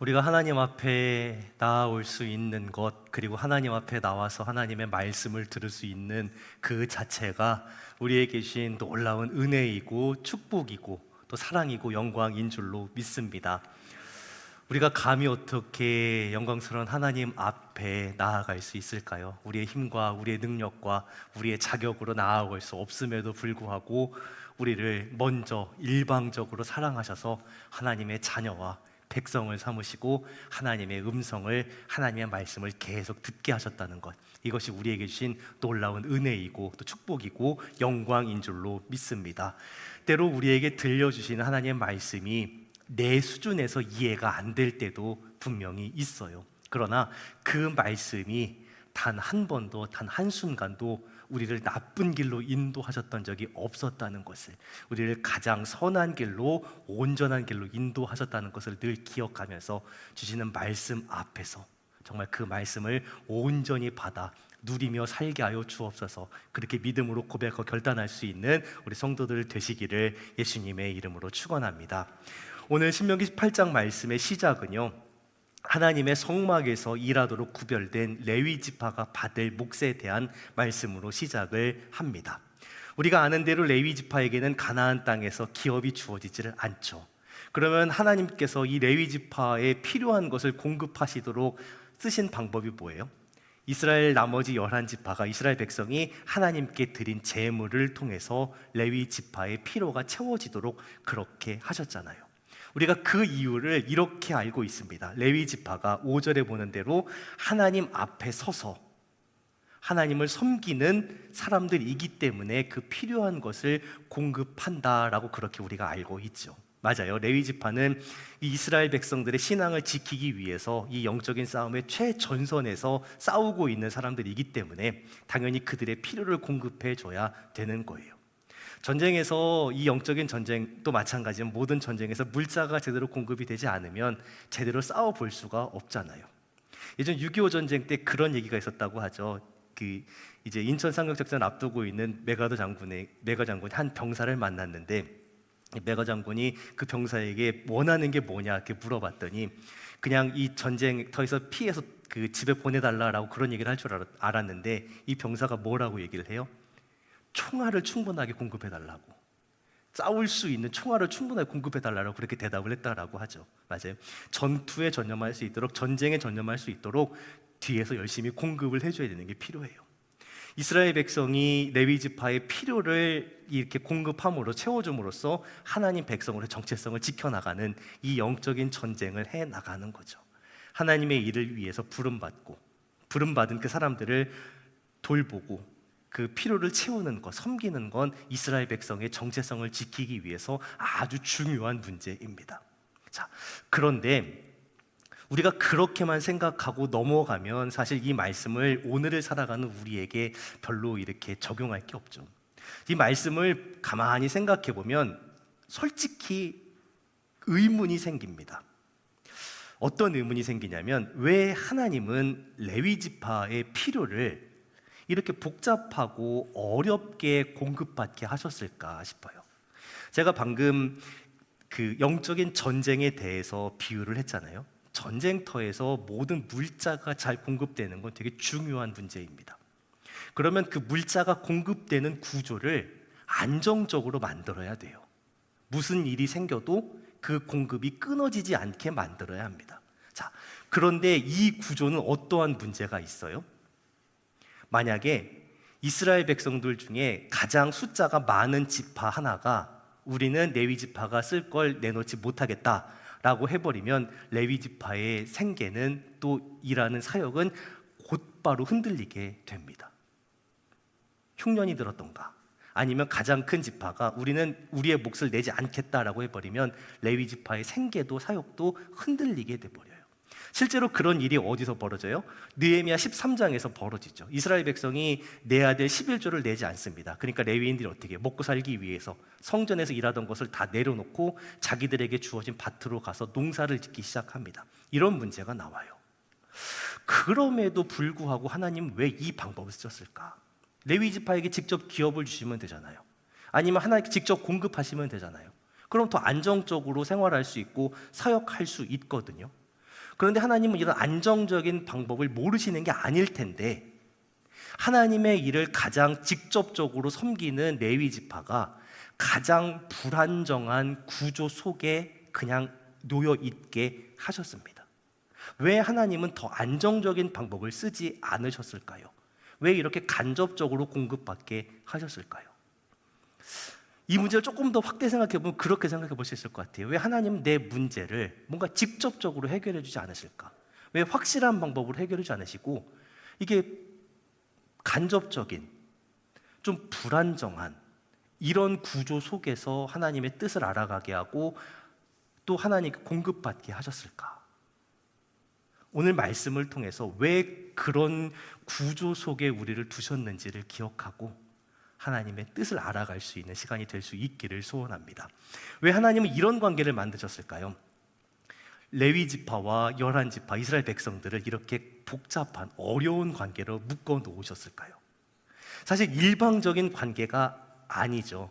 우리가 하나님 앞에 나아올 수 있는 것, 그리고 하나님 앞에 나와서 하나님의 말씀을 들을 수 있는 그 자체가 우리에게 주신 놀라운 은혜이고 축복이고 또 사랑이고 영광인 줄로 믿습니다. 우리가 감히 어떻게 영광스러운 하나님 앞에 나아갈 수 있을까요? 우리의 힘과 우리의 능력과 우리의 자격으로 나아갈 수 없음에도 불구하고 우리를 먼저 일방적으로 사랑하셔서 하나님의 자녀와 백성을 삼으시고 하나님의 음성을, 하나님의 말씀을 계속 듣게 하셨다는 것, 이것이 우리에게 주신 놀라운 은혜이고 또 축복이고 영광인 줄로 믿습니다. 때로 우리에게 들려주시는 하나님의 말씀이 내 수준에서 이해가 안 될 때도 분명히 있어요. 그러나 그 말씀이 단 한 번도, 단 한순간도 우리를 나쁜 길로 인도하셨던 적이 없었다는 것을, 우리를 가장 선한 길로, 온전한 길로 인도하셨다는 것을 늘 기억하면서 주시는 말씀 앞에서 정말 그 말씀을 온전히 받아 누리며 살게 하여 주옵소서. 그렇게 믿음으로 고백하고 결단할 수 있는 우리 성도들 되시기를 예수님의 이름으로 축원합니다. 오늘 신명기 18장 말씀의 시작은요, 하나님의 성막에서 일하도록 구별된 레위 지파가 받을 몫에 대한 말씀으로 시작을 합니다. 우리가 아는 대로 레위 지파에게는 가나안 땅에서 기업이 주어지지를 않죠. 그러면 하나님께서 이 레위 지파에 필요한 것을 공급하시도록 쓰신 방법이 뭐예요? 이스라엘 나머지 11지파가, 이스라엘 백성이 하나님께 드린 제물을 통해서 레위 지파의 필요가 채워지도록 그렇게 하셨잖아요. 우리가 그 이유를 이렇게 알고 있습니다. 레위 지파가 5절에 보는 대로 하나님 앞에 서서 하나님을 섬기는 사람들이기 때문에 그 필요한 것을 공급한다라고 그렇게 우리가 알고 있죠. 맞아요. 레위 지파는 이 이스라엘 백성들의 신앙을 지키기 위해서 이 영적인 싸움의 최전선에서 싸우고 있는 사람들이기 때문에 당연히 그들의 필요를 공급해 줘야 되는 거예요. 전쟁에서, 이 영적인 전쟁도 마찬가지지만 모든 전쟁에서 물자가 제대로 공급이 되지 않으면 제대로 싸워볼 수가 없잖아요. 예전 6.25 전쟁 때 그런 얘기가 있었다고 하죠. 이제 인천 상륙작전 앞두고 있는 메가 장군이 한 병사를 만났는데, 메가 장군이 그 병사에게 원하는 게 뭐냐 이렇게 물어봤더니 그냥 이 전쟁터에서 피해서 그 집에 보내달라라고 그런 얘기를 할 줄 알았는데, 이 병사가 뭐라고 얘기를 해요? 총알을 충분하게 공급해달라고, 싸울 수 있는 총알을 충분하게 공급해달라고 그렇게 대답을 했다라고 하죠. 맞아요. 전투에 전념할 수 있도록, 전쟁에 전념할 수 있도록 뒤에서 열심히 공급을 해줘야 되는 게 필요해요. 이스라엘 백성이 레위 지파의 필요를 이렇게 공급함으로, 채워줌으로써 하나님 백성으로의 정체성을 지켜나가는 이 영적인 전쟁을 해나가는 거죠. 하나님의 일을 위해서 부름받은 그 사람들을 돌보고 그 필요를 채우는 것, 섬기는 건 이스라엘 백성의 정체성을 지키기 위해서 아주 중요한 문제입니다. 자, 그런데 우리가 그렇게만 생각하고 넘어가면 사실 이 말씀을 오늘을 살아가는 우리에게 별로 이렇게 적용할 게 없죠. 이 말씀을 가만히 생각해 보면 솔직히 의문이 생깁니다. 어떤 의문이 생기냐면, 왜 하나님은 레위 지파의 필요를 이렇게 복잡하고 어렵게 공급받게 하셨을까 싶어요. 제가 방금 그 영적인 전쟁에 대해서 비유를 했잖아요. 전쟁터에서 모든 물자가 잘 공급되는 건 되게 중요한 문제입니다. 그러면 그 물자가 공급되는 구조를 안정적으로 만들어야 돼요. 무슨 일이 생겨도 그 공급이 끊어지지 않게 만들어야 합니다. 자, 그런데 이 구조는 어떠한 문제가 있어요? 만약에 이스라엘 백성들 중에 가장 숫자가 많은 지파 하나가 우리는 레위 지파가 쓸 걸 내놓지 못하겠다라고 해버리면 레위 지파의 생계는, 또 일하는 사역은 곧바로 흔들리게 됩니다. 흉년이 들었던가, 아니면 가장 큰 지파가 우리는 우리의 몫을 내지 않겠다라고 해버리면 레위 지파의 생계도 사역도 흔들리게 돼버려요. 실제로 그런 일이 어디서 벌어져요? 느헤미야 13장에서 벌어지죠. 이스라엘 백성이 내야 될 11조를 내지 않습니다. 그러니까 레위인들이 어떻게 해요? 먹고 살기 위해서 성전에서 일하던 것을 다 내려놓고 자기들에게 주어진 밭으로 가서 농사를 짓기 시작합니다. 이런 문제가 나와요. 그럼에도 불구하고 하나님 왜 이 방법을 쓰셨을까? 레위 지파에게 직접 기업을 주시면 되잖아요. 아니면 하나님께 직접 공급하시면 되잖아요. 그럼 더 안정적으로 생활할 수 있고 사역할 수 있거든요. 그런데 하나님은 이런 안정적인 방법을 모르시는 게 아닐 텐데 하나님의 일을 가장 직접적으로 섬기는 레위 지파가 가장 불안정한 구조 속에 그냥 놓여 있게 하셨습니다. 왜 하나님은 더 안정적인 방법을 쓰지 않으셨을까요? 왜 이렇게 간접적으로 공급받게 하셨을까요? 이 문제를 조금 더 확대 생각해 보면 그렇게 생각해 볼 수 있을 것 같아요. 왜 하나님은 내 문제를 뭔가 직접적으로 해결해 주지 않으실까? 왜 확실한 방법으로 해결해 주지 않으시고 이게 간접적인 좀 불안정한 이런 구조 속에서 하나님의 뜻을 알아가게 하고 또 하나님께 공급받게 하셨을까? 오늘 말씀을 통해서 왜 그런 구조 속에 우리를 두셨는지를 기억하고 하나님의 뜻을 알아갈 수 있는 시간이 될 수 있기를 소원합니다. 왜 하나님은 이런 관계를 만드셨을까요? 레위 지파와 열한 지파, 이스라엘 백성들을 이렇게 복잡한 어려운 관계로 묶어 놓으셨을까요? 사실 일방적인 관계가 아니죠.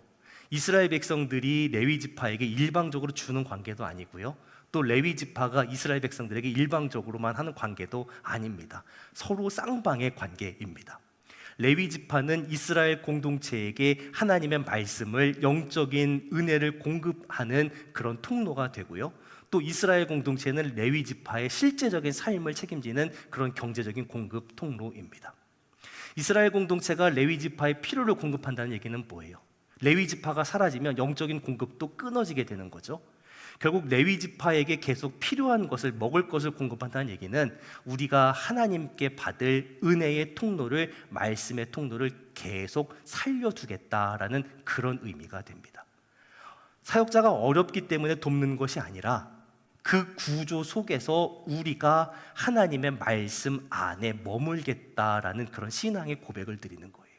이스라엘 백성들이 레위 지파에게 일방적으로 주는 관계도 아니고요. 또 레위 지파가 이스라엘 백성들에게 일방적으로만 하는 관계도 아닙니다. 서로 쌍방의 관계입니다. 레위 지파는 이스라엘 공동체에게 하나님의 말씀을 영적인 은혜를 공급하는 그런 통로가 되고요. 또 이스라엘 공동체는 레위 지파의 실제적인 삶을 책임지는 그런 경제적인 공급 통로입니다. 이스라엘 공동체가 레위 지파의 필요를 공급한다는 얘기는 뭐예요? 레위 지파가 사라지면 영적인 공급도 끊어지게 되는 거죠. 결국 레위 지파에게 계속 필요한 것을 먹을 것을 공급한다는 얘기는 우리가 하나님께 받을 은혜의 통로를 말씀의 통로를 계속 살려두겠다라는 그런 의미가 됩니다. 사역자가 어렵기 때문에 돕는 것이 아니라 그 구조 속에서 우리가 하나님의 말씀 안에 머물겠다라는 그런 신앙의 고백을 드리는 거예요.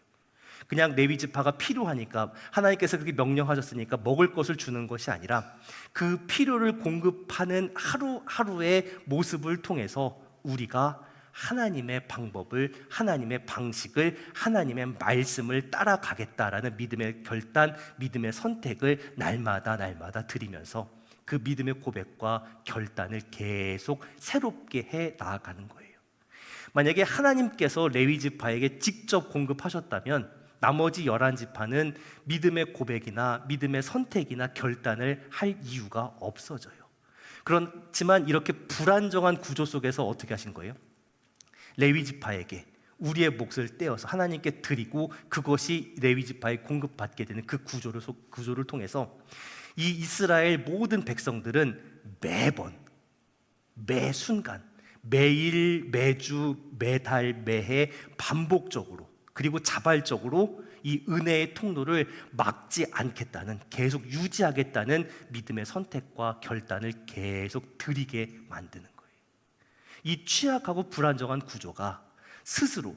그냥 레위 지파가 필요하니까 하나님께서 그렇게 명령하셨으니까 먹을 것을 주는 것이 아니라 그 필요를 공급하는 하루하루의 모습을 통해서 우리가 하나님의 방법을, 하나님의 방식을, 하나님의 말씀을 따라가겠다라는 믿음의 결단, 믿음의 선택을 날마다 드리면서 그 믿음의 고백과 결단을 계속 새롭게 해 나아가는 거예요. 만약에 하나님께서 레위 지파에게 직접 공급하셨다면 나머지 11지파는 믿음의 고백이나 믿음의 선택이나 결단을 할 이유가 없어져요. 그렇지만 이렇게 불안정한 구조 속에서 어떻게 하신 거예요? 레위 지파에게 우리의 몫을 떼어서 하나님께 드리고 그것이 레위 지파에 공급받게 되는 그 구조를 통해서 이 이스라엘 모든 백성들은 매번, 매 순간, 매일, 매주, 매달, 매해 반복적으로 그리고 자발적으로 이 은혜의 통로를 막지 않겠다는, 계속 유지하겠다는 믿음의 선택과 결단을 계속 드리게 만드는 거예요. 이 취약하고 불안정한 구조가 스스로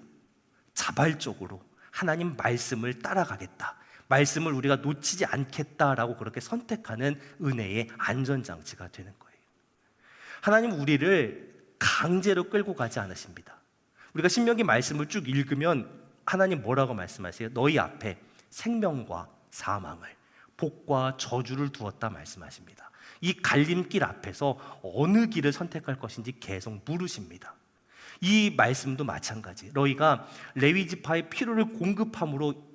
자발적으로 하나님 말씀을 따라가겠다, 말씀을 우리가 놓치지 않겠다라고 그렇게 선택하는 은혜의 안전장치가 되는 거예요. 하나님 우리를 강제로 끌고 가지 않으십니다. 우리가 신명기 말씀을 쭉 읽으면 하나님 뭐라고 말씀하세요? 너희 앞에 생명과 사망을, 복과 저주를 두었다 말씀하십니다. 이 갈림길 앞에서 어느 길을 선택할 것인지 계속 물으십니다. 이 말씀도 마찬가지. 너희가 레위 지파의 필요를 공급함으로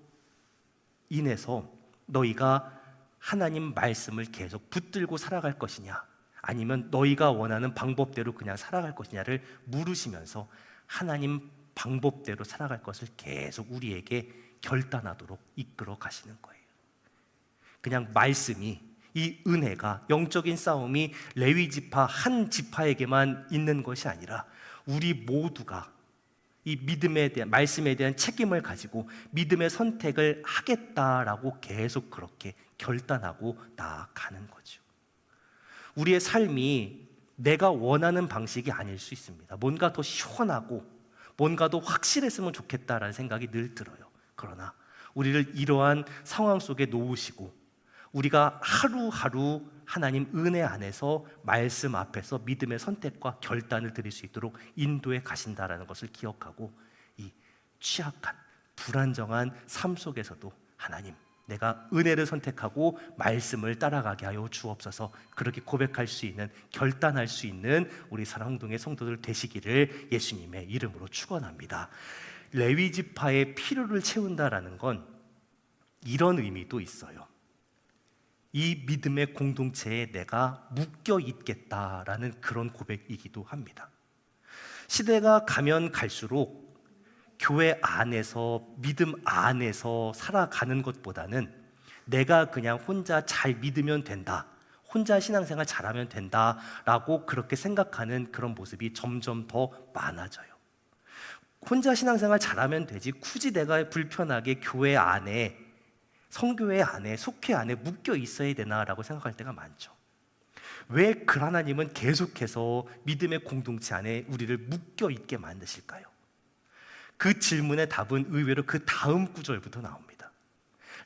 인해서 너희가 하나님 말씀을 계속 붙들고 살아갈 것이냐, 아니면 너희가 원하는 방법대로 그냥 살아갈 것이냐를 물으시면서 하나님 방법대로 살아갈 것을 계속 우리에게 결단하도록 이끌어 가시는 거예요. 그냥 말씀이, 이 은혜가, 영적인 싸움이 레위 지파 한 지파에게만 있는 것이 아니라 우리 모두가 이 믿음에 대한, 말씀에 대한 책임을 가지고 믿음의 선택을 하겠다라고 계속 그렇게 결단하고 나아가는 거죠. 우리의 삶이 내가 원하는 방식이 아닐 수 있습니다. 뭔가 더 시원하고 뭔가 더 확실했으면 좋겠다라는 생각이 늘 들어요. 그러나 우리를 이러한 상황 속에 놓으시고 우리가 하루하루 하나님 은혜 안에서 말씀 앞에서 믿음의 선택과 결단을 드릴 수 있도록 인도해 가신다라는 것을 기억하고 이 취약한 불안정한 삶 속에서도 하나님, 내가 은혜를 선택하고 말씀을 따라가게 하여 주옵소서. 그렇게 고백할 수 있는, 결단할 수 있는 우리 사랑홍동의 성도들 되시기를 예수님의 이름으로 축원합니다. 레위 지파의 필요를 채운다라는 건 이런 의미도 있어요. 이 믿음의 공동체에 내가 묶여 있겠다라는 그런 고백이기도 합니다. 시대가 가면 갈수록 교회 안에서, 믿음 안에서 살아가는 것보다는 내가 그냥 혼자 잘 믿으면 된다, 혼자 신앙생활 잘하면 된다라고 그렇게 생각하는 그런 모습이 점점 더 많아져요. 혼자 신앙생활 잘하면 되지 굳이 내가 불편하게 교회 안에, 성교회 안에, 속회 안에 묶여 있어야 되나라고 생각할 때가 많죠. 왜 그 하나님은 계속해서 믿음의 공동체 안에 우리를 묶여 있게 만드실까요? 그 질문의 답은 의외로 그 다음 구절부터 나옵니다.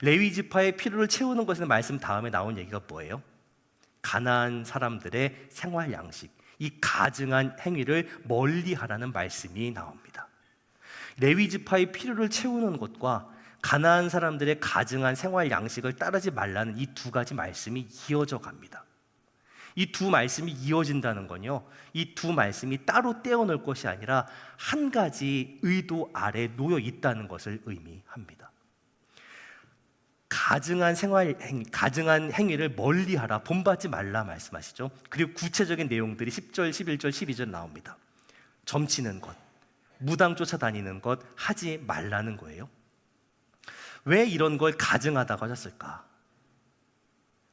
레위 지파의 필요를 채우는 것은 말씀 다음에 나온 얘기가 뭐예요? 가나안 사람들의 생활 양식, 이 가증한 행위를 멀리하라는 말씀이 나옵니다. 레위 지파의 필요를 채우는 것과 가나안 사람들의 가증한 생활 양식을 따르지 말라는 이 두 가지 말씀이 이어져 갑니다. 이 두 말씀이 이어진다는 건요, 이 두 말씀이 따로 떼어놓을 것이 아니라 한 가지 의도 아래 놓여 있다는 것을 의미합니다. 가증한 행위를 멀리하라, 본받지 말라 말씀하시죠. 그리고 구체적인 내용들이 10절, 11절, 12절 나옵니다. 점치는 것, 무당 쫓아다니는 것 하지 말라는 거예요. 왜 이런 걸 가증하다고 하셨을까?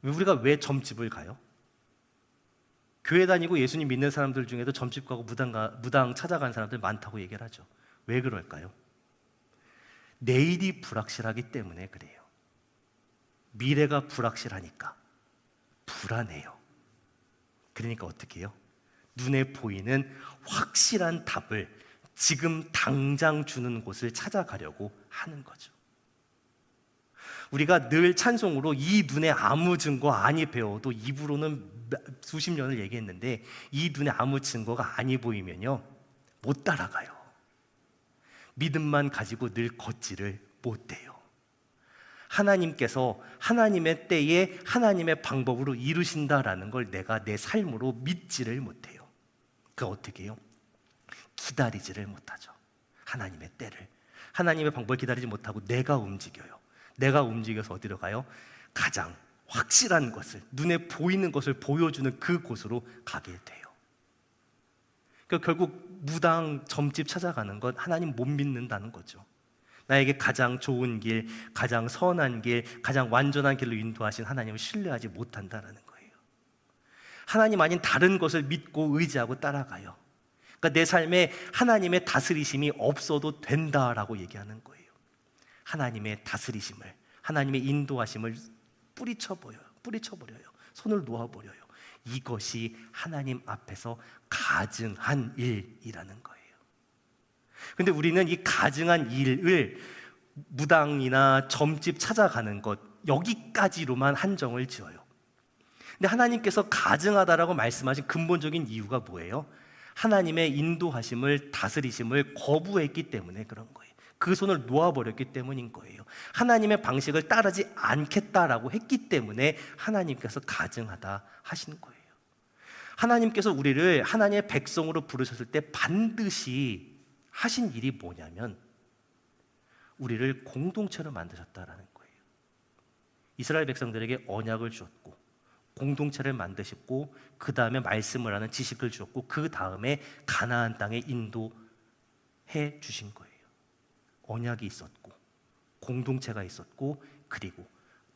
우리가 왜 점집을 가요? 교회 다니고 예수님 믿는 사람들 중에도 점집 가고 무당 찾아간 사람들 많다고 얘기를 하죠. 왜 그럴까요? 내일이 불확실하기 때문에 그래요. 미래가 불확실하니까 불안해요. 그러니까 어떻게 해요? 눈에 보이는 확실한 답을 지금 당장 주는 곳을 찾아가려고 하는 거죠. 우리가 늘 찬송으로 이 눈에 아무 증거 아니 배워도 입으로는 수십 년을 얘기했는데 이 눈에 아무 증거가 아니 보이면요 못 따라가요. 믿음만 가지고 늘 걷지를 못해요. 하나님께서 하나님의 때에 하나님의 방법으로 이루신다라는 걸 내가 내 삶으로 믿지를 못해요. 그 어떻게 해요? 기다리지를 못하죠. 하나님의 때를, 하나님의 방법을 기다리지 못하고 내가 움직여요. 내가 움직여서 어디로 가요? 가장 확실한 것을, 눈에 보이는 것을 보여주는 그곳으로 가게 돼요. 그러니까 결국 무당, 점집 찾아가는 건 하나님 못 믿는다는 거죠. 나에게 가장 좋은 길, 가장 선한 길, 가장 완전한 길로 인도하신 하나님을 신뢰하지 못한다는 거예요. 하나님 아닌 다른 것을 믿고 의지하고 따라가요. 그러니까 내 삶에 하나님의 다스리심이 없어도 된다라고 얘기하는 거예요. 하나님의 다스리심을, 하나님의 인도하심을 뿌리쳐버려요. 손을 놓아버려요. 이것이 하나님 앞에서 가증한 일이라는 거예요. 근데 우리는 이 가증한 일을 무당이나 점집 찾아가는 것, 여기까지로만 한정을 지어요. 근데 하나님께서 가증하다라고 말씀하신 근본적인 이유가 뭐예요? 하나님의 인도하심을, 다스리심을 거부했기 때문에 그런 거예요. 그 손을 놓아버렸기 때문인 거예요. 하나님의 방식을 따르지 않겠다라고 했기 때문에 하나님께서 가증하다 하신 거예요. 하나님께서 우리를 하나님의 백성으로 부르셨을 때 반드시 하신 일이 뭐냐면 우리를 공동체로 만드셨다라는 거예요. 이스라엘 백성들에게 언약을 주었고 공동체를 만드셨고 그 다음에 말씀을 하는 지식을 주었고 그 다음에 가나안 땅에 인도해 주신 거예요. 언약이 있었고 공동체가 있었고 그리고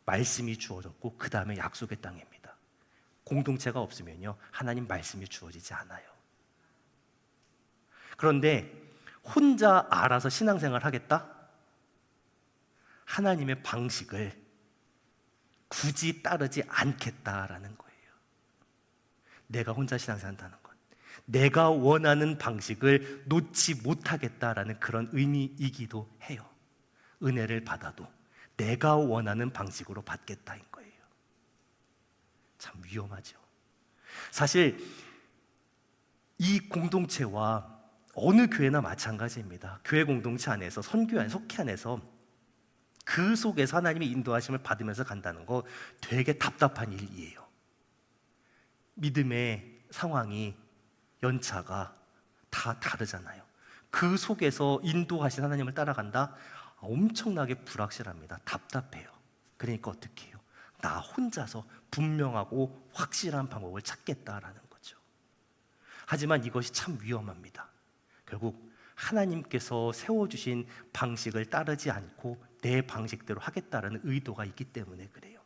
말씀이 주어졌고 그 다음에 약속의 땅입니다. 공동체가 없으면요 하나님 말씀이 주어지지 않아요. 그런데 혼자 알아서 신앙생활 하겠다? 하나님의 방식을 굳이 따르지 않겠다라는 거예요. 내가 혼자 신앙생활 한다는 건 내가 원하는 방식을 놓지 못하겠다라는 그런 의미이기도 해요. 은혜를 받아도 내가 원하는 방식으로 받겠다인 거예요. 참 위험하죠. 사실 이 공동체와 어느 교회나 마찬가지입니다. 교회 공동체 안에서, 선교 안, 속회 안에서 그 속에서 하나님의 인도하심을 받으면서 간다는 거 되게 답답한 일이에요. 믿음의 상황이, 연차가 다 다르잖아요. 그 속에서 인도하신 하나님을 따라간다? 엄청나게 불확실합니다. 답답해요. 그러니까 어떻게 해요? 나 혼자서 분명하고 확실한 방법을 찾겠다라는 거죠. 하지만 이것이 참 위험합니다. 결국 하나님께서 세워주신 방식을 따르지 않고 내 방식대로 하겠다라는 의도가 있기 때문에 그래요.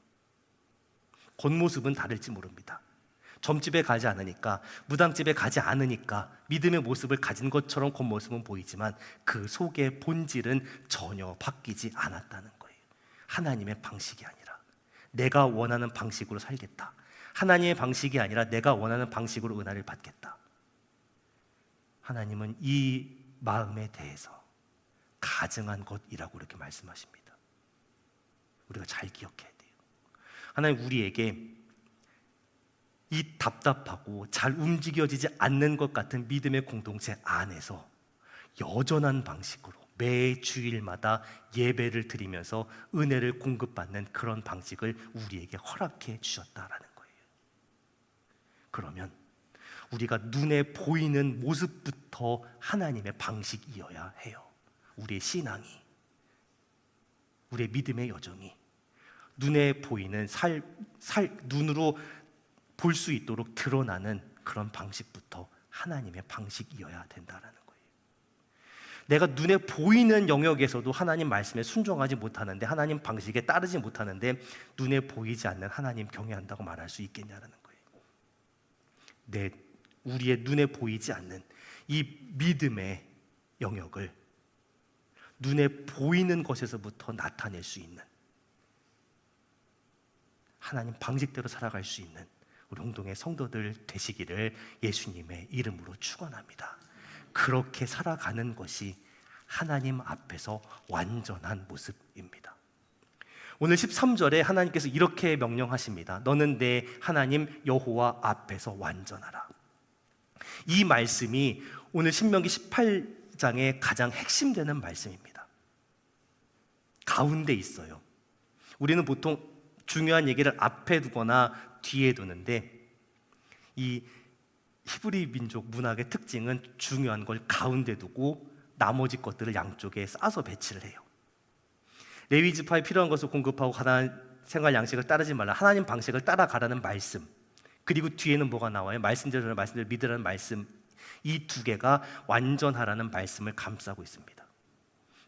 겉모습은 다를지 모릅니다. 점집에 가지 않으니까, 무당집에 가지 않으니까 믿음의 모습을 가진 것처럼 겉모습은 보이지만 그 속의 본질은 전혀 바뀌지 않았다는 거예요. 하나님의 방식이 아니라 내가 원하는 방식으로 살겠다. 하나님의 방식이 아니라 내가 원하는 방식으로 은혜를 받겠다. 하나님은 이 마음에 대해서 가증한 것이라고 이렇게 말씀하십니다. 우리가 잘 기억해야 돼요. 하나님 우리에게 이 답답하고 잘 움직여지지 않는 것 같은 믿음의 공동체 안에서 여전한 방식으로 매 주일마다 예배를 드리면서 은혜를 공급받는 그런 방식을 우리에게 허락해 주셨다라는 거예요. 그러면 우리가 눈에 보이는 모습부터 하나님의 방식이어야 해요. 우리의 신앙이, 우리의 믿음의 여정이 눈에 보이는 눈으로 볼 수 있도록 드러나는 그런 방식부터 하나님의 방식이어야 된다라는 거예요. 내가 눈에 보이는 영역에서도 하나님 말씀에 순종하지 못하는데, 하나님 방식에 따르지 못하는데 눈에 보이지 않는 하나님 경외한다고 말할 수 있겠냐라는 거예요. 우리의 눈에 보이지 않는 이 믿음의 영역을 눈에 보이는 것에서부터 나타낼 수 있는, 하나님 방식대로 살아갈 수 있는 우리 홍동의 성도들 되시기를 예수님의 이름으로 축원합니다. 그렇게 살아가는 것이 하나님 앞에서 완전한 모습입니다. 오늘 13절에 하나님께서 이렇게 명령하십니다. 너는 내 하나님 여호와 앞에서 완전하라. 이 말씀이 오늘 신명기 18장의 가장 핵심되는 말씀입니다. 가운데 있어요. 우리는 보통 중요한 얘기를 앞에 두거나 뒤에 두는데, 이 히브리 민족 문학의 특징은 중요한 걸 가운데 두고 나머지 것들을 양쪽에 싸서 배치를 해요. 레위 지파에 필요한 것을 공급하고 가나안 생활 양식을 따르지 말라, 하나님 방식을 따라가라는 말씀, 그리고 뒤에는 뭐가 나와요? 말씀대로 믿으라는 말씀. 이 두 개가 완전하라는 말씀을 감싸고 있습니다.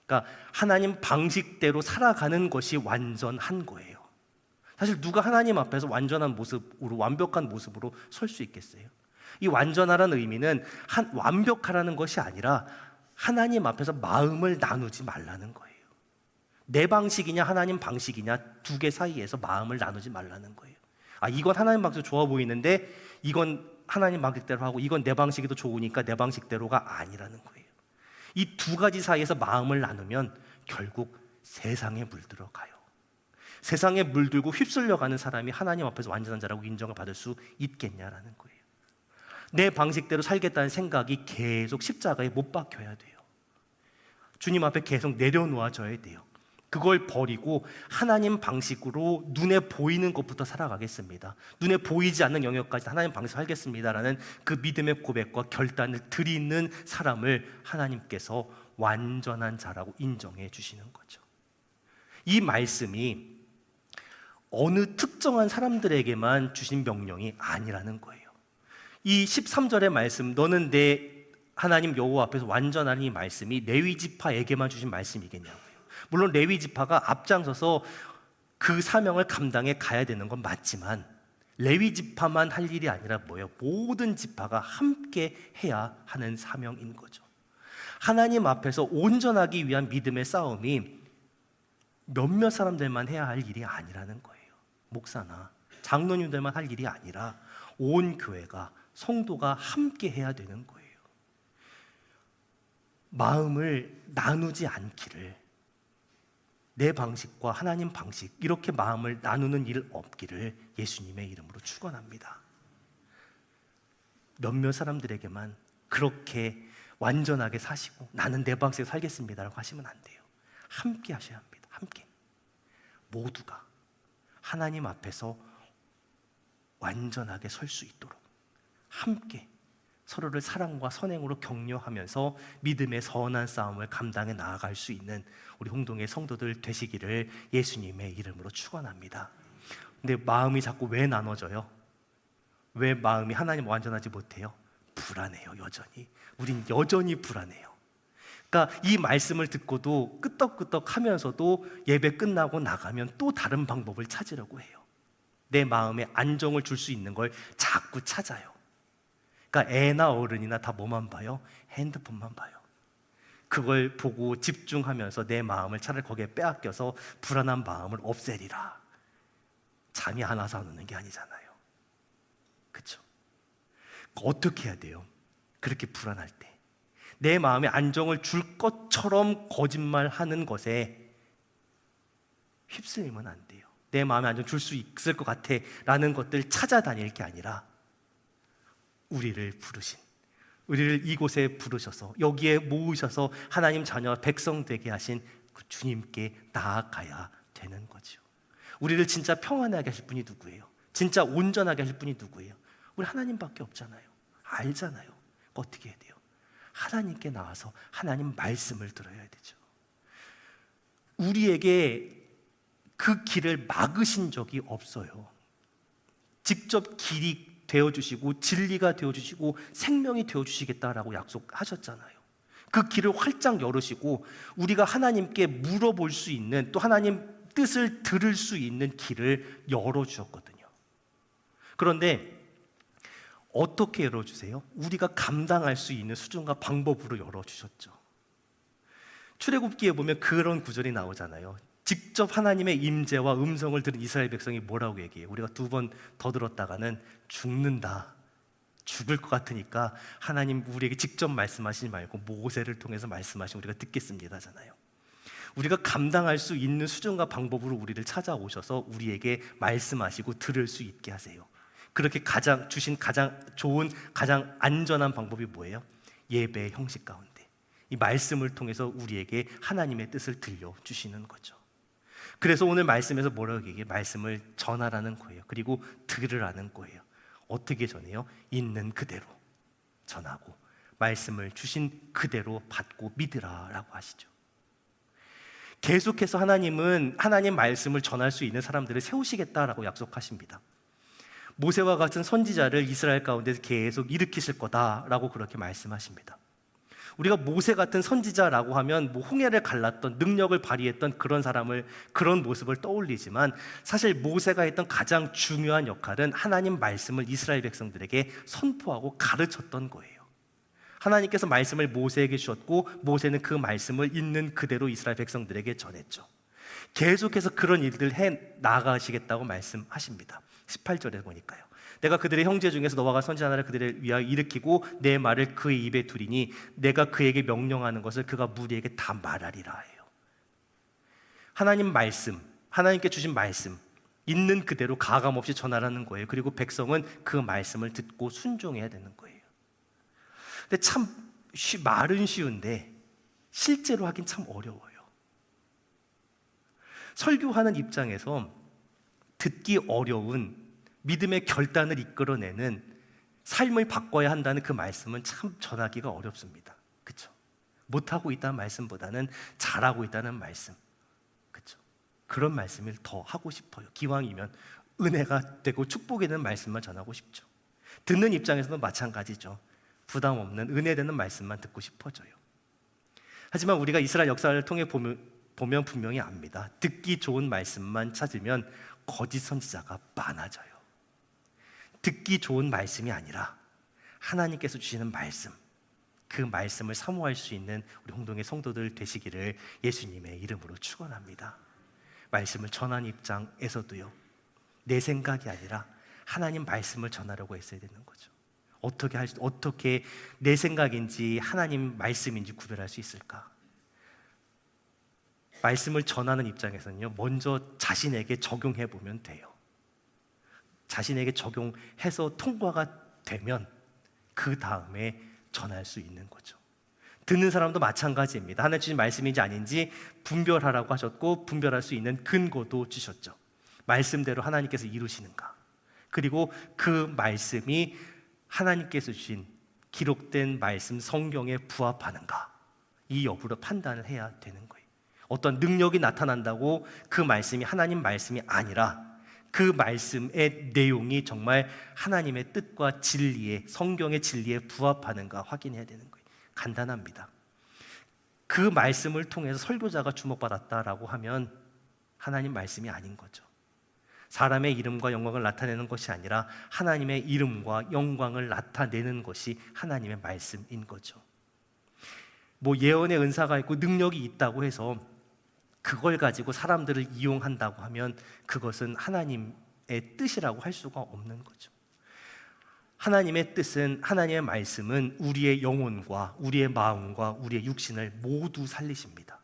그러니까 하나님 방식대로 살아가는 것이 완전한 거예요. 사실 누가 하나님 앞에서 완전한 모습으로, 완벽한 모습으로 설 수 있겠어요? 이 완전하라는 의미는 완벽하라는 것이 아니라 하나님 앞에서 마음을 나누지 말라는 거예요. 내 방식이냐 하나님 방식이냐 두 개 사이에서 마음을 나누지 말라는 거예요. 이건 하나님 방식 좋아 보이는데 이건 하나님 방식대로 하고, 이건 내 방식이 더 좋으니까 내 방식대로가 아니라는 거예요. 이 두 가지 사이에서 마음을 나누면 결국 세상에 물들어 가요. 세상에 물들고 휩쓸려가는 사람이 하나님 앞에서 완전한 자라고 인정을 받을 수 있겠냐라는 거예요. 내 방식대로 살겠다는 생각이 계속 십자가에 못 박혀야 돼요. 주님 앞에 계속 내려놓아져야 돼요. 그걸 버리고 하나님 방식으로 눈에 보이는 것부터 살아가겠습니다, 눈에 보이지 않는 영역까지 하나님 방식으로 살겠습니다라는 그 믿음의 고백과 결단을 드리는 사람을 하나님께서 완전한 자라고 인정해 주시는 거죠. 이 말씀이 어느 특정한 사람들에게만 주신 명령이 아니라는 거예요. 이 13절의 말씀, 너는 내 하나님 여호와 앞에서 완전한 이 말씀이 레위 지파에게만 주신 말씀이겠냐고요. 물론 레위 지파가 앞장서서 그 사명을 감당해 가야 되는 건 맞지만 레위 지파만 할 일이 아니라 뭐예요? 모든 지파가 함께 해야 하는 사명인 거죠. 하나님 앞에서 온전하기 위한 믿음의 싸움이 몇몇 사람들만 해야 할 일이 아니라는 거예요. 목사나 장로님들만 할 일이 아니라 온 교회가, 성도가 함께 해야 되는 거예요. 마음을 나누지 않기를, 내 방식과 하나님 방식 이렇게 마음을 나누는 일 없기를 예수님의 이름으로 축원합니다. 몇몇 사람들에게만 그렇게 완전하게 사시고 나는 내 방식으로 살겠습니다라고 하시면 안 돼요. 함께 하셔야 합니다. 함께. 모두가 하나님 앞에서 완전하게 설 수 있도록 함께 서로를 사랑과 선행으로 격려하면서 믿음의 선한 싸움을 감당해 나아갈 수 있는 우리 홍동의 성도들 되시기를 예수님의 이름으로 축원합니다. 근데 마음이 자꾸 왜 나눠져요? 왜 마음이 하나님 완전하지 못해요? 불안해요. 여전히. 우린 여전히 불안해요. 그러니까 이 말씀을 듣고도 끄떡끄떡 하면서도 예배 끝나고 나가면 또 다른 방법을 찾으려고 해요. 내 마음에 안정을 줄 수 있는 걸 자꾸 찾아요. 그러니까 애나 어른이나 다 뭐만 봐요? 핸드폰만 봐요. 그걸 보고 집중하면서 내 마음을 차라리 거기에 빼앗겨서 불안한 마음을 없애리라. 잠이 안 와서 안 오는 게 아니잖아요. 그렇죠? 어떻게 해야 돼요? 그렇게 불안할 때 내 마음에 안정을 줄 것처럼 거짓말하는 것에 휩쓸리면 안 돼요. 내 마음에 안정 줄 수 있을 것 같아 라는 것들 찾아다닐 게 아니라 우리를 이곳에 부르셔서 여기에 모으셔서 하나님 자녀와 백성 되게 하신 그 주님께 나아가야 되는 거죠. 우리를 진짜 평안하게 하실 분이 누구예요? 진짜 온전하게 하실 분이 누구예요? 우리 하나님밖에 없잖아요. 알잖아요. 어떻게 해야 돼요? 하나님께 나와서 하나님 말씀을 들어야 되죠. 우리에게 그 길을 막으신 적이 없어요. 직접 길이 되어주시고 진리가 되어주시고 생명이 되어주시겠다라고 약속하셨잖아요. 그 길을 활짝 열으시고 우리가 하나님께 물어볼 수 있는, 또 하나님 뜻을 들을 수 있는 길을 열어주셨거든요. 그런데 어떻게 열어주세요? 우리가 감당할 수 있는 수준과 방법으로 열어주셨죠. 출애굽기에 보면 그런 구절이 나오잖아요. 직접 하나님의 임재와 음성을 들은 이스라엘 백성이 뭐라고 얘기해요? 우리가 2번 더 들었다가는 죽는다, 죽을 것 같으니까 하나님 우리에게 직접 말씀하시지 말고 모세를 통해서 말씀하시면 우리가 듣겠습니다 하잖아요. 우리가 감당할 수 있는 수준과 방법으로 우리를 찾아오셔서 우리에게 말씀하시고 들을 수 있게 하세요. 그렇게 주신 가장 좋은, 가장 안전한 방법이 뭐예요? 예배의 형식 가운데 이 말씀을 통해서 우리에게 하나님의 뜻을 들려주시는 거죠. 그래서 오늘 말씀에서 뭐라고 얘기해요? 말씀을 전하라는 거예요. 그리고 들으라는 거예요. 어떻게 전해요? 있는 그대로 전하고 말씀을 주신 그대로 받고 믿으라라고 하시죠. 계속해서 하나님은 하나님 말씀을 전할 수 있는 사람들을 세우시겠다라고 약속하십니다. 모세와 같은 선지자를 이스라엘 가운데서 계속 일으키실 거다라고 그렇게 말씀하십니다. 우리가 모세 같은 선지자라고 하면 홍해를 갈랐던, 능력을 발휘했던 그런 사람을, 그런 모습을 떠올리지만 사실 모세가 했던 가장 중요한 역할은 하나님 말씀을 이스라엘 백성들에게 선포하고 가르쳤던 거예요. 하나님께서 말씀을 모세에게 주셨고 모세는 그 말씀을 있는 그대로 이스라엘 백성들에게 전했죠. 계속해서 그런 일들을 해 나가시겠다고 말씀하십니다. 18절에 보니까요. 내가 그들의 형제 중에서 너와 같은 선지자 하나를 그들을 위하여 일으키고 내 말을 그의 입에 두리니 내가 그에게 명령하는 것을 그가 무리에게 다 말하리라 해요. 하나님 말씀, 하나님께 주신 말씀 있는 그대로 가감없이 전하라는 거예요. 그리고 백성은 그 말씀을 듣고 순종해야 되는 거예요. 근데 참 말은 쉬운데 실제로 하긴 참 어려워요. 설교하는 입장에서 듣기 어려운 믿음의 결단을 이끌어내는 삶을 바꿔야 한다는 그 말씀은 참 전하기가 어렵습니다. 그렇죠? 못하고 있다는 말씀보다는 잘하고 있다는 말씀, 그렇죠? 그런 말씀을 더 하고 싶어요. 기왕이면 은혜가 되고 축복이 되는 말씀만 전하고 싶죠. 듣는 입장에서도 마찬가지죠. 부담 없는 은혜 되는 말씀만 듣고 싶어져요. 하지만 우리가 이스라엘 역사를 통해 보면 분명히 압니다. 듣기 좋은 말씀만 찾으면 거짓 선지자가 많아져요. 듣기 좋은 말씀이 아니라 하나님께서 주시는 말씀, 그 말씀을 사모할 수 있는 우리 홍동의 성도들 되시기를 예수님의 이름으로 축원합니다. 말씀을 전하는 입장에서도요, 내 생각이 아니라 하나님 말씀을 전하려고 했어야 되는 거죠. 어떻게 내 생각인지 하나님 말씀인지 구별할 수 있을까? 말씀을 전하는 입장에서는요, 먼저 자신에게 적용해 보면 돼요. 자신에게 적용해서 통과가 되면 그 다음에 전할 수 있는 거죠. 듣는 사람도 마찬가지입니다. 하나님 주신 말씀인지 아닌지 분별하라고 하셨고 분별할 수 있는 근거도 주셨죠. 말씀대로 하나님께서 이루시는가, 그리고 그 말씀이 하나님께서 주신 기록된 말씀 성경에 부합하는가, 이 여부를 판단을 해야 되는 거예요. 어떤 능력이 나타난다고 그 말씀이 하나님 말씀이 아니라 그 말씀의 내용이 정말 하나님의 뜻과 진리에, 성경의 진리에 부합하는가 확인해야 되는 거예요. 간단합니다. 그 말씀을 통해서 설교자가 주목받았다라고 하면 하나님 말씀이 아닌 거죠. 사람의 이름과 영광을 나타내는 것이 아니라 하나님의 이름과 영광을 나타내는 것이 하나님의 말씀인 거죠. 뭐 예언의 은사가 있고 능력이 있다고 해서 그걸 가지고 사람들을 이용한다고 하면 그것은 하나님의 뜻이라고 할 수가 없는 거죠. 하나님의 뜻은, 하나님의 말씀은 우리의 영혼과 우리의 마음과 우리의 육신을 모두 살리십니다.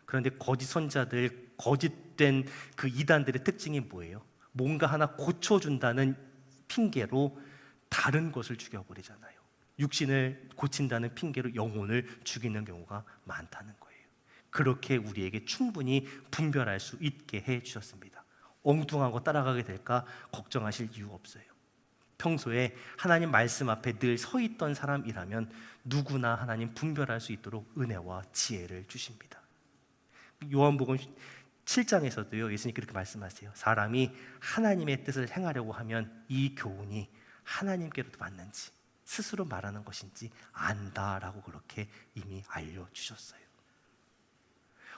그런데 거짓 선자들, 거짓된 그 이단들의 특징이 뭐예요? 뭔가 하나 고쳐준다는 핑계로 다른 것을 죽여버리잖아요. 육신을 고친다는 핑계로 영혼을 죽이는 경우가 많다는 거예요. 그렇게 우리에게 충분히 분별할 수 있게 해주셨습니다. 엉뚱한 거 따라가게 될까 걱정하실 이유 없어요. 평소에 하나님 말씀 앞에 늘 서 있던 사람이라면 누구나 하나님 분별할 수 있도록 은혜와 지혜를 주십니다. 요한복음 7장에서도요, 예수님 그렇게 말씀하세요. 사람이 하나님의 뜻을 행하려고 하면 이 교훈이 하나님께로도 맞는지 스스로 말하는 것인지 안다라고 그렇게 이미 알려주셨어요.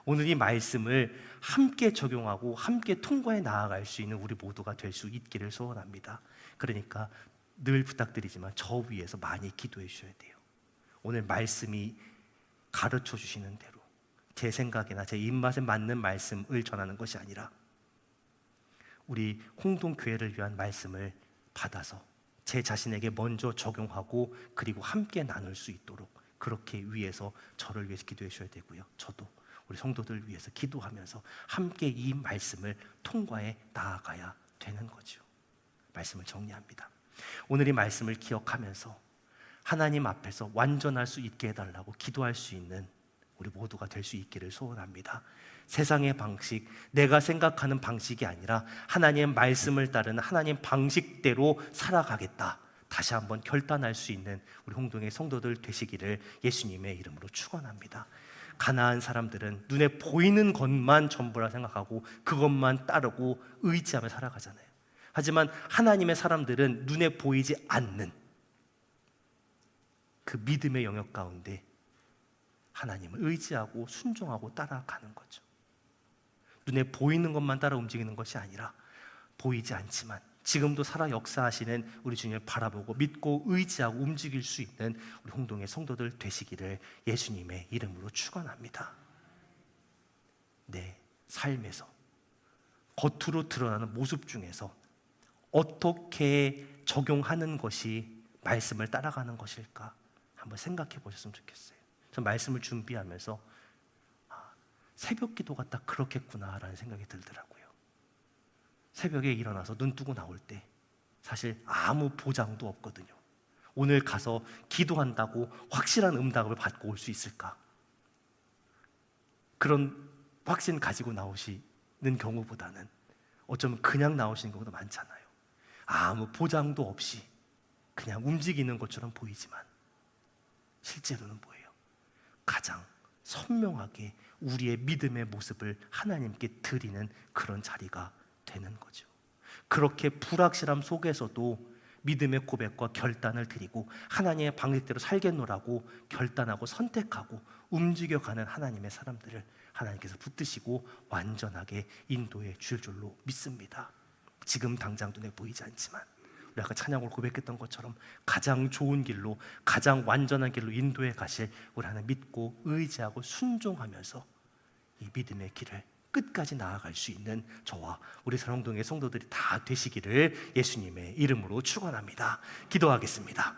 오늘 이 말씀을 함께 적용하고 함께 통과해 나아갈 수 있는 우리 모두가 될 수 있기를 소원합니다. 그러니까 늘 부탁드리지만 저 위해서 많이 기도해 주셔야 돼요. 오늘 말씀이 가르쳐 주시는 대로 제 생각이나 제 입맛에 맞는 말씀을 전하는 것이 아니라 우리 홍동교회를 위한 말씀을 받아서 제 자신에게 먼저 적용하고 그리고 함께 나눌 수 있도록 그렇게 위해서 저를 위해서 기도해 주셔야 되고요. 저도 우리 성도들 위해서 기도하면서 함께 이 말씀을 통과해 나아가야 되는 거죠. 말씀을 정리합니다. 오늘 이 말씀을 기억하면서 하나님 앞에서 완전할 수 있게 해달라고 기도할 수 있는 우리 모두가 될 수 있기를 소원합니다. 세상의 방식, 내가 생각하는 방식이 아니라 하나님의 말씀을 따르는 하나님 방식대로 살아가겠다, 다시 한번 결단할 수 있는 우리 홍동의 성도들 되시기를 예수님의 이름으로 축원합니다. 가나안 사람들은 눈에 보이는 것만 전부라 생각하고 그것만 따르고 의지하며 살아가잖아요. 하지만 하나님의 사람들은 눈에 보이지 않는 그 믿음의 영역 가운데 하나님을 의지하고 순종하고 따라가는 거죠. 눈에 보이는 것만 따라 움직이는 것이 아니라 보이지 않지만 지금도 살아 역사하시는 우리 주님을 바라보고 믿고 의지하고 움직일 수 있는 우리 홍동의 성도들 되시기를 예수님의 이름으로 축원합니다. 내 삶에서 겉으로 드러나는 모습 중에서 어떻게 적용하는 것이 말씀을 따라가는 것일까 한번 생각해 보셨으면 좋겠어요. 전 말씀을 준비하면서 새벽 기도가 딱 그렇겠구나라는 생각이 들더라고요. 새벽에 일어나서 눈 뜨고 나올 때 사실 아무 보장도 없거든요. 오늘 가서 기도한다고 확실한 응답을 받고 올 수 있을까? 그런 확신 가지고 나오시는 경우보다는 어쩌면 그냥 나오시는 경우도 많잖아요. 아무 보장도 없이 그냥 움직이는 것처럼 보이지만 실제로는 뭐예요? 가장 선명하게 우리의 믿음의 모습을 하나님께 드리는 그런 자리가 되는 거죠. 그렇게 불확실함 속에서도 믿음의 고백과 결단을 드리고 하나님의 방식대로 살겠노라고 결단하고 선택하고 움직여가는 하나님의 사람들을 하나님께서 붙드시고 완전하게 인도해 주실 줄로 믿습니다. 지금 당장 눈에 보이지 않지만 우리 아까 찬양으로 고백했던 것처럼 가장 좋은 길로, 가장 완전한 길로 인도해 가실 우리 하나님 믿고 의지하고 순종하면서 이 믿음의 길을 끝까지 나아갈 수 있는 저와 우리 사랑동의 성도들이 다 되시기를 예수님의 이름으로 축원합니다. 기도하겠습니다.